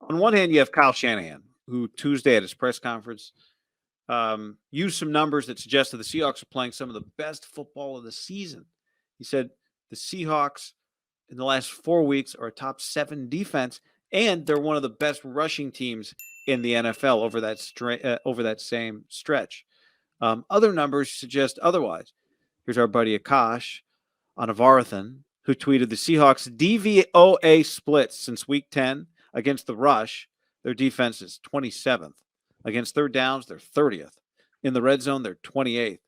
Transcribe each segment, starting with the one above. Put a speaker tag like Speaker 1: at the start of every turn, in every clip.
Speaker 1: On one hand, you have Kyle Shanahan, who Tuesday at his press conference used some numbers that suggested the Seahawks are playing some of the best football of the season. He said the Seahawks in the last 4 weeks are a top 7 defense, and they're one of the best rushing teams in the NFL over that same stretch. Other numbers suggest otherwise. Here's our buddy Akash Anavarathan, who tweeted the Seahawks DVOA splits since week 10 against the rush. Their defense is 27th. Against third downs, they're 30th. In the red zone, they're 28th.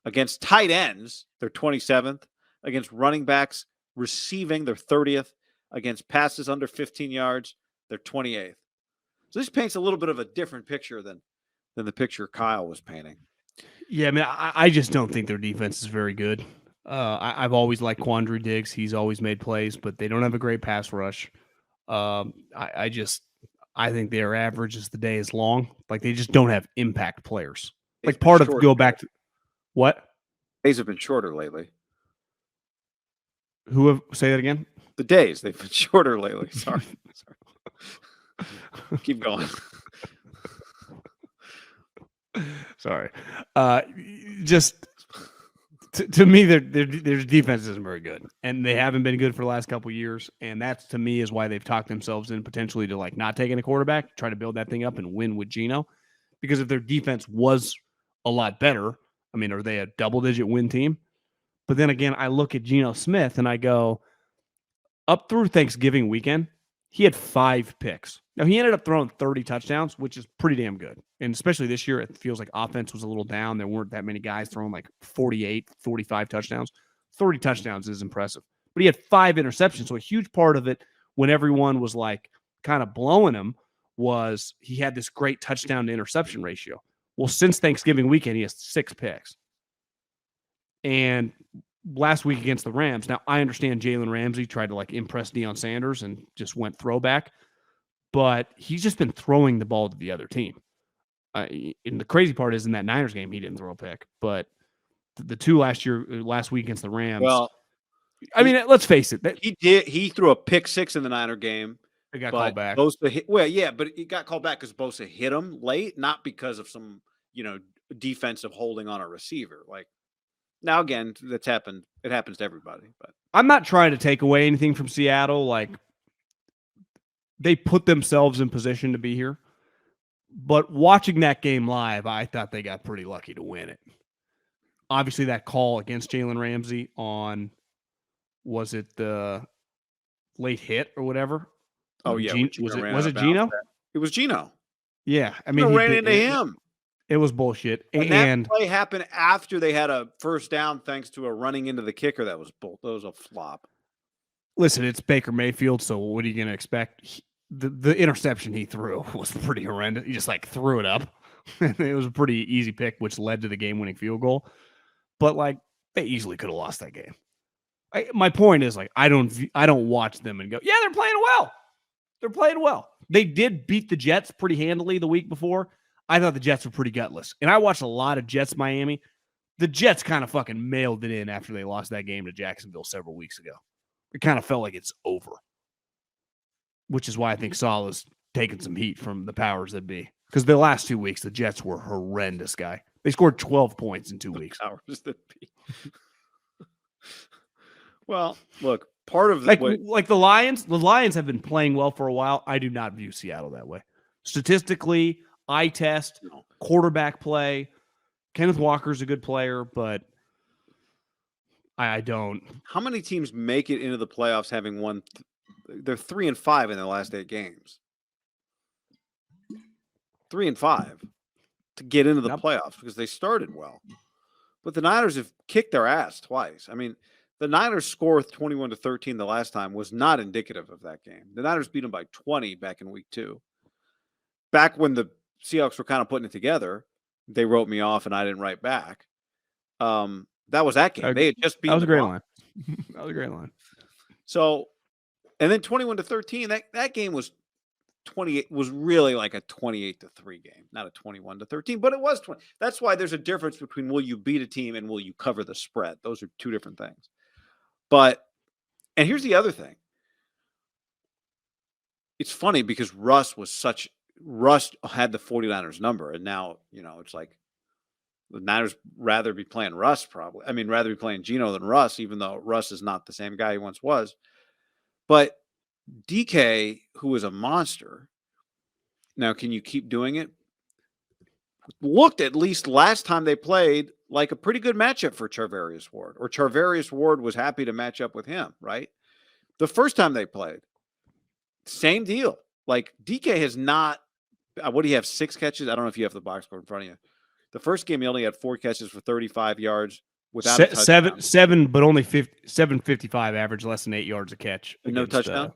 Speaker 1: Against tight ends, they're 27th. Against running backs receiving, they're 30th. Against passes under 15 yards, they're 28th. So this paints a little bit of a different picture than the picture Kyle was painting.
Speaker 2: Yeah, I mean, I just don't think their defense is very good. I've always liked Quandre Diggs. He's always made plays, but they don't have a great pass rush. I think their average as the day is long. Like, they just don't have impact players. Like, part of go back to what?
Speaker 1: Days have been shorter lately.
Speaker 2: Say that again?
Speaker 1: The days, they've been shorter lately. Sorry. Keep going.
Speaker 2: Sorry. Just to me, their defense isn't very good, and they haven't been good for the last couple of years. And that's, to me, is why they've talked themselves in potentially to like not taking a quarterback, try to build that thing up and win with Geno. Because if their defense was a lot better, I mean, are they a double-digit win team? But then again, I look at Geno Smith and I go, up through Thanksgiving weekend, he had 5 picks. Now, he ended up throwing 30 touchdowns, which is pretty damn good. And especially this year, it feels like offense was a little down. There weren't that many guys throwing like 48, 45 touchdowns. 30 touchdowns is impressive. But he had 5 interceptions. So a huge part of it, when everyone was like kind of blowing him, was he had this great touchdown to interception ratio. Well, since Thanksgiving weekend, he has 6 picks. And last week against the Rams, now I understand Jalen Ramsey tried to like impress Deion Sanders and just went throwback, but he's just been throwing the ball to the other team. And the crazy part is in that Niners game, he didn't throw a pick, but the 2 last week against the Rams.
Speaker 1: Well,
Speaker 2: I mean, let's face it.
Speaker 1: He did. He threw a pick 6 in the Niner game.
Speaker 2: It got called back.
Speaker 1: But it got called back because Bosa hit him late, not because of some, defensive holding on a receiver. Like, now again, that's happened. It happens to everybody. But
Speaker 2: I'm not trying to take away anything from Seattle. Like, they put themselves in position to be here. But watching that game live, I thought they got pretty lucky to win it. Obviously, that call against Jalen Ramsey on, was it the late hit or whatever?
Speaker 1: Oh, yeah.
Speaker 2: Was it Geno?
Speaker 1: It was Geno.
Speaker 2: Yeah. I mean,
Speaker 1: he ran into him.
Speaker 2: It was bullshit.
Speaker 1: And that play happened after they had a first down thanks to a running into the kicker that was a flop.
Speaker 2: Listen, it's Baker Mayfield, so what are you going to expect? The interception he threw was pretty horrendous. He just like threw it up. It was a pretty easy pick, which led to the game-winning field goal. But like, they easily could have lost that game. My point is, like, I don't watch them and go, yeah, they're playing well. They're playing well. They did beat the Jets pretty handily the week before. I thought the Jets were pretty gutless. And I watched a lot of Jets Miami. The Jets kind of fucking mailed it in after they lost that game to Jacksonville several weeks ago. It kind of felt like it's over. Which is why I think Saleh's taking some heat from the powers that be. Because the last 2 weeks, the Jets were horrendous, guy. They scored 12 points in 2 weeks.
Speaker 1: Powers that be. Well, look, part of
Speaker 2: the the Lions have been playing well for a while. I do not view Seattle that way. Statistically, eye test, quarterback play. Kenneth Walker's a good player, but I don't.
Speaker 1: How many teams make it into the playoffs having won? They're 3-5 in their last 8 games. 3-5 to get into the playoffs because they started well. But the Niners have kicked their ass twice. I mean, the Niners score 21-13 the last time was not indicative of that game. The Niners beat them by 20 back in week 2. Back when the Seahawks were kind of putting it together, they wrote me off and I didn't write back. That was that game. They had just beat.
Speaker 2: That was a great line. That was a great line.
Speaker 1: So, and then 21-13. That game was 28. Was really like a 28-3 game, not a 21-13. But it was 20. That's why there's a difference between will you beat a team and will you cover the spread. Those are 2 different things. But, and here's the other thing. it's funny because Russ had the 49ers number, and now, it's like the Niners rather be playing Russ probably. I mean, rather be playing Geno than Russ, even though Russ is not the same guy he once was. But DK, who is a monster, now can you keep doing it? Looked, at least last time they played, like a pretty good matchup for Charvarius Ward, or Charvarius Ward was happy to match up with him, right? The first time they played, same deal. Like DK has not, what do you have, 6 catches? I don't know if you have the box score in front of you. The first game, he only had 4 catches for 35 yards without a touchdown.
Speaker 2: Seven, but only 755 average, less than 8 yards a catch.
Speaker 1: No touchdown?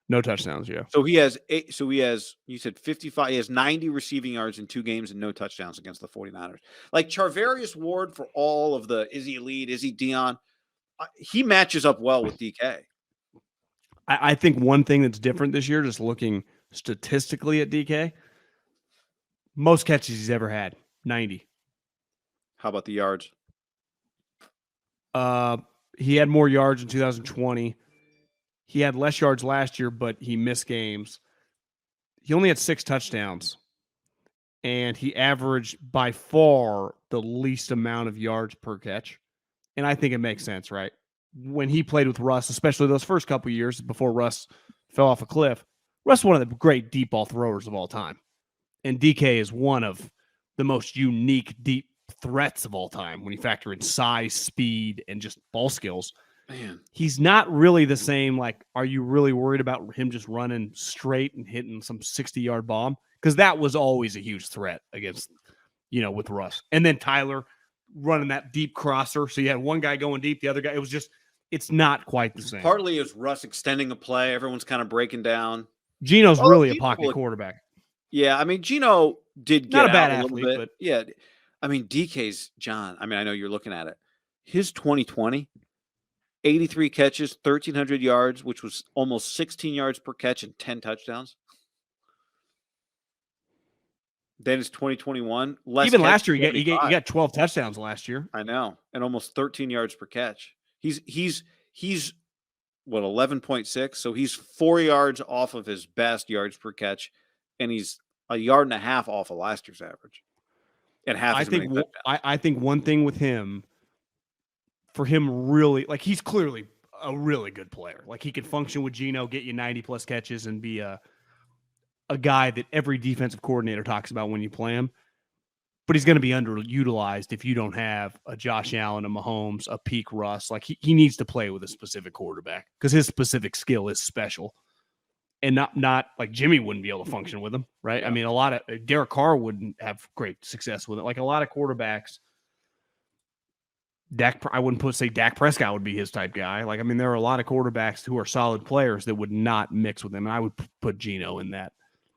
Speaker 2: No touchdowns, yeah.
Speaker 1: So he has 8. So he has, you said 55. He has 90 receiving yards in 2 games and no touchdowns against the 49ers. Like Charvarius Ward, for all of the, is he elite? Is he Dion? He matches up well with DK.
Speaker 2: I think one thing that's different this year, just looking statistically at DK, most catches he's ever had, 90.
Speaker 1: How about the yards?
Speaker 2: He had more yards in 2020. He had less yards last year, but he missed games. He only had 6 touchdowns, and he averaged by far the least amount of yards per catch. And I think it makes sense, right? When he played with Russ, especially those first couple of years before Russ fell off a cliff, Russ is one of the great deep ball throwers of all time. And DK is one of the most unique deep threats of all time when you factor in size, speed, and just ball skills.
Speaker 1: Man,
Speaker 2: he's not really the same. Like, are you really worried about him just running straight and hitting some 60-yard bomb? Because that was always a huge threat against, with Russ. And then Tyler running that deep crosser. So you had one guy going deep, the other guy. It was just, it's not quite the same.
Speaker 1: Partly is Russ extending a play. Everyone's kind of breaking down.
Speaker 2: Geno's really a pocket quarterback.
Speaker 1: Yeah, I mean, Geno did get
Speaker 2: not a bad
Speaker 1: out
Speaker 2: athlete,
Speaker 1: little bit.
Speaker 2: But
Speaker 1: yeah, I mean, DK's John. I mean, I know you're looking at it. His 2020. 83 catches, 1,300 yards, which was almost 16 yards per catch and 10 touchdowns. Then it's 2021.
Speaker 2: Even last year, he got 12 touchdowns last year.
Speaker 1: I know, and almost 13 yards per catch. He's what, 11.6? So he's 4 yards off of his best yards per catch, and he's a yard and a half off of last year's average. And half.
Speaker 2: I think one thing with him. For him, really, like, he's clearly a really good player. Like, he can function with Geno, get you 90-plus catches, and be a guy that every defensive coordinator talks about when you play him. But he's going to be underutilized if you don't have a Josh Allen, a Mahomes, a peak Russ. Like, he needs to play with a specific quarterback because his specific skill is special. And not like Jimmy wouldn't be able to function with him, right? Yeah. I mean, a lot of Derek Carr wouldn't have great success with it. Like, a lot of quarterbacks, I wouldn't say Dak Prescott would be his type guy. Like, I mean, there are a lot of quarterbacks who are solid players that would not mix with him. And I would put Geno in that.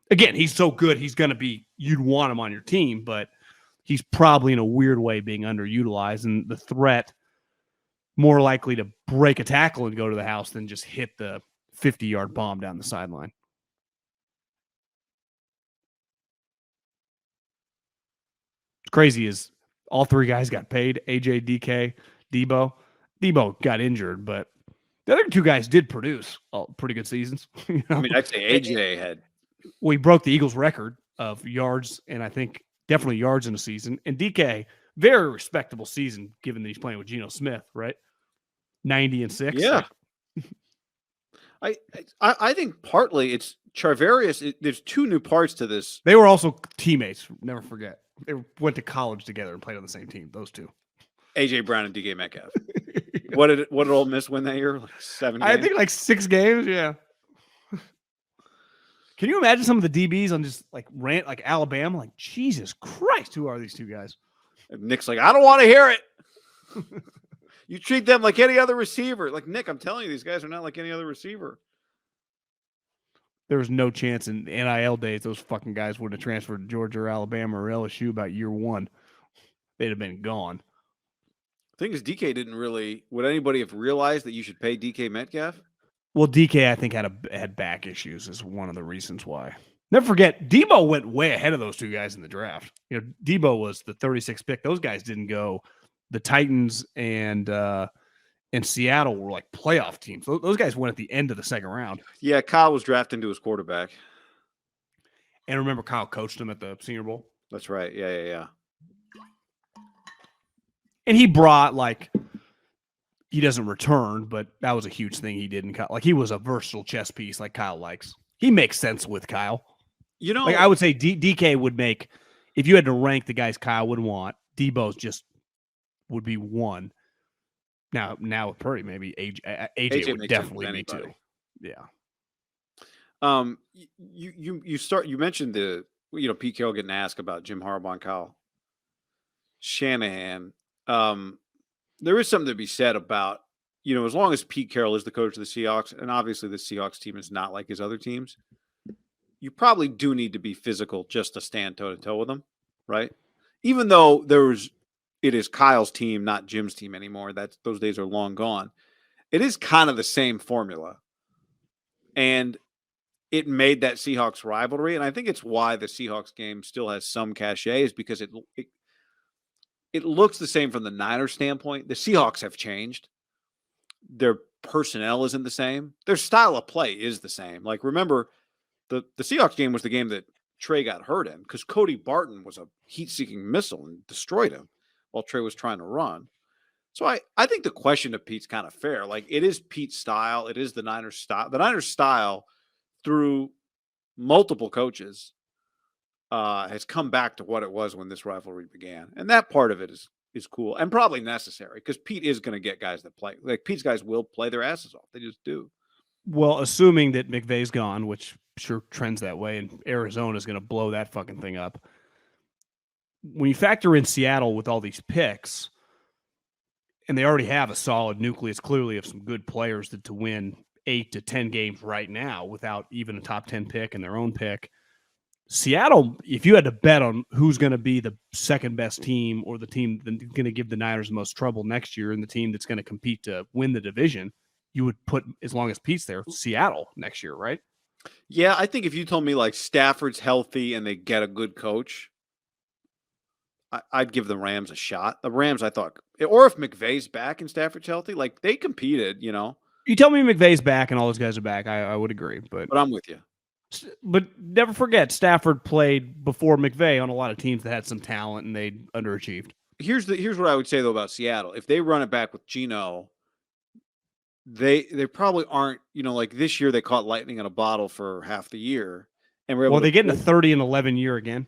Speaker 2: Again, he's so good. He's going to be, you'd want him on your team, but he's probably in a weird way being underutilized. And the threat more likely to break a tackle and go to the house than just hit the 50-yard bomb down the sideline. What's crazy is, all 3 guys got paid. AJ, DK, Debo. Debo got injured, but the other 2 guys did produce pretty good seasons.
Speaker 1: I mean, I'd say AJ had.
Speaker 2: We broke the Eagles' record of yards, and I think definitely yards in a season. And DK, very respectable season, given that he's playing with Geno Smith, right? 90-6.
Speaker 1: Yeah. I think partly it's Charvarius. There's 2 new parts to this.
Speaker 2: They were also teammates. Never forget. They went to college together and played on the same team. Those 2,
Speaker 1: AJ Brown and DK Metcalf. What did Ole Miss win that year? Like 7 games?
Speaker 2: I think like 6 games. Yeah. Can you imagine some of the DBs on just like rant like Alabama? Like, Jesus Christ, who are these 2 guys?
Speaker 1: And Nick's like, I don't want to hear it. You treat them like any other receiver. Like, Nick, I'm telling you, these guys are not like any other receiver.
Speaker 2: There was no chance in NIL days those fucking guys would have transferred to Georgia or Alabama or LSU about year 1. They'd have been gone.
Speaker 1: The thing is, DK didn't really. Would anybody have realized that you should pay DK Metcalf?
Speaker 2: Well, DK, I think, had back issues is one of the reasons why. Never forget, Debo went way ahead of those 2 guys in the draft. Debo was the 36th pick. Those guys didn't go. The Titans and and Seattle were like playoff teams. Those guys went at the end of the second round.
Speaker 1: Yeah, Kyle was drafted into his quarterback.
Speaker 2: And remember, Kyle coached him at the Senior Bowl.
Speaker 1: That's right. Yeah.
Speaker 2: And he brought he doesn't return, but that was a huge thing he did in Kyle. Like he was a versatile chess piece, like Kyle likes. He makes sense with Kyle.
Speaker 1: You know,
Speaker 2: like I would say DK would make, if you had to rank the guys Kyle would want, Debo's just would be one. Now with Purdy, maybe AJ would definitely be two. Yeah.
Speaker 1: You mentioned Pete Carroll getting asked about Jim Harbaugh and Kyle Shanahan. There is something to be said about, as long as Pete Carroll is the coach of the Seahawks, and obviously the Seahawks team is not like his other teams, you probably do need to be physical just to stand toe-to-toe with them, right? Even though it is Kyle's team, not Jim's team anymore. Those days are long gone. It is kind of the same formula. And it made that Seahawks rivalry. And I think it's why the Seahawks game still has some cachet, is because it looks the same from the Niners standpoint. The Seahawks have changed. Their personnel isn't the same. Their style of play is the same. Like, remember, the Seahawks game was the game that Trey got hurt in because Cody Barton was a heat-seeking missile and destroyed him while Trey was trying to run. So I think the question of Pete's kind of fair. Like, it is Pete's style. It is the Niners style. The Niners style, through multiple coaches, has come back to what it was when this rivalry began. And that part of it is cool and probably necessary because Pete is going to get guys that play. Like, Pete's guys will play their asses off. They just do.
Speaker 2: Well, assuming that McVay's gone, which sure trends that way, and Arizona is going to blow that fucking thing up. When you factor in Seattle with all these picks, and they already have a solid nucleus, clearly, of some good players to win 8 to 10 games right now without even a top 10 pick and their own pick. Seattle, if you had to bet on who's going to be the second best team or the team that's going to give the Niners the most trouble next year and the team that's going to compete to win the division, you would put, as long as Pete's there, Seattle next year, right?
Speaker 1: Yeah, I think if you told me like Stafford's healthy and they get a good coach, I'd give the Rams a shot. The Rams, I thought, or if McVay's back and Stafford's healthy, like they competed,
Speaker 2: You tell me McVay's back and all those guys are back, I would agree. But
Speaker 1: I'm with you.
Speaker 2: But never forget, Stafford played before McVay on a lot of teams that had some talent and they underachieved.
Speaker 1: Here's what I would say though about Seattle. If they run it back with Geno, they probably aren't. Like this year they caught lightning in a bottle for half the year, and we're able.
Speaker 2: Well, they get in a 30 and 11 year again.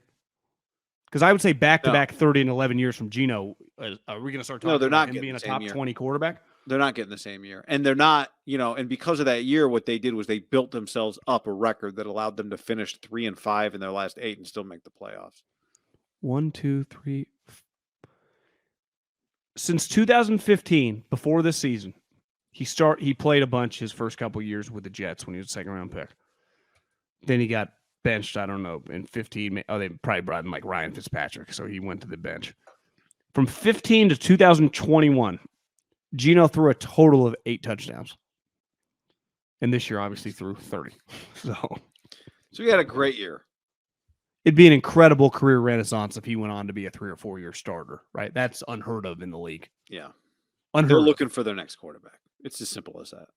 Speaker 2: Because I would say back-to-back 30 and 11 years from Geno. Are we going to start talking about him being a top 20 quarterback?
Speaker 1: They're not getting the same year. And they're not, and because of that year, what they did was they built themselves up a record that allowed them to finish 3-5 in their last 8 and still make the playoffs.
Speaker 2: 1, 2, 3. Since 2015, before this season, he played a bunch his first couple years with the Jets when he was a second-round pick. Then he got benched, I don't know, in 15. They probably brought in like Ryan Fitzpatrick, so he went to the bench. From 15 to 2021, Geno threw a total of 8 touchdowns. And this year, obviously, threw 30. So
Speaker 1: he had a great year.
Speaker 2: It'd be an incredible career renaissance if he went on to be a 3 or 4 year starter, right? That's unheard of in the league.
Speaker 1: Yeah.
Speaker 2: They're
Speaker 1: looking for their next quarterback. It's as simple as that.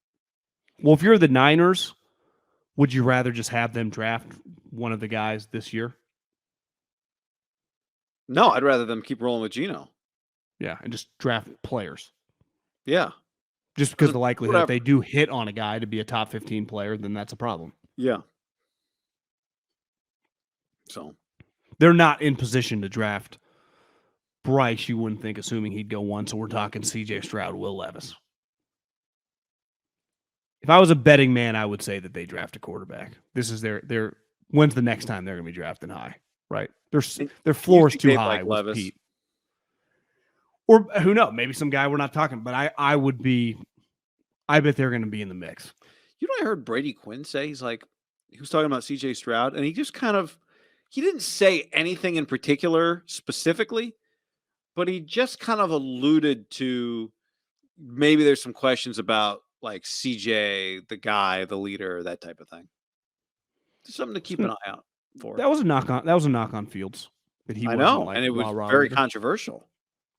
Speaker 2: Well, if you're the Niners, would you rather just have them draft one of the guys this year?
Speaker 1: No, I'd rather them keep rolling with Geno.
Speaker 2: Yeah, and just draft players.
Speaker 1: Yeah.
Speaker 2: Just because the likelihood if they do hit on a guy to be a top 15 player, then that's a problem.
Speaker 1: Yeah. So
Speaker 2: they're not in position to draft Bryce, you wouldn't think, assuming he'd go 1. So we're talking CJ Stroud, Will Levis. If I was a betting man, I would say that they draft a quarterback. This is their when's the next time they're going to be drafting high, right? Their floor is too high with Levis. Pete. Or who knows? Maybe some guy we're not talking. But I bet they're going to be in the mix.
Speaker 1: I heard Brady Quinn say? He was talking about CJ Stroud, and he just he didn't say anything in particular specifically, but he just kind of alluded to maybe there's some questions about like CJ, the guy, the leader, that type of thing. Just something to keep an eye out for.
Speaker 2: That was a knock on Fields. That he
Speaker 1: I know, and it was very controversial.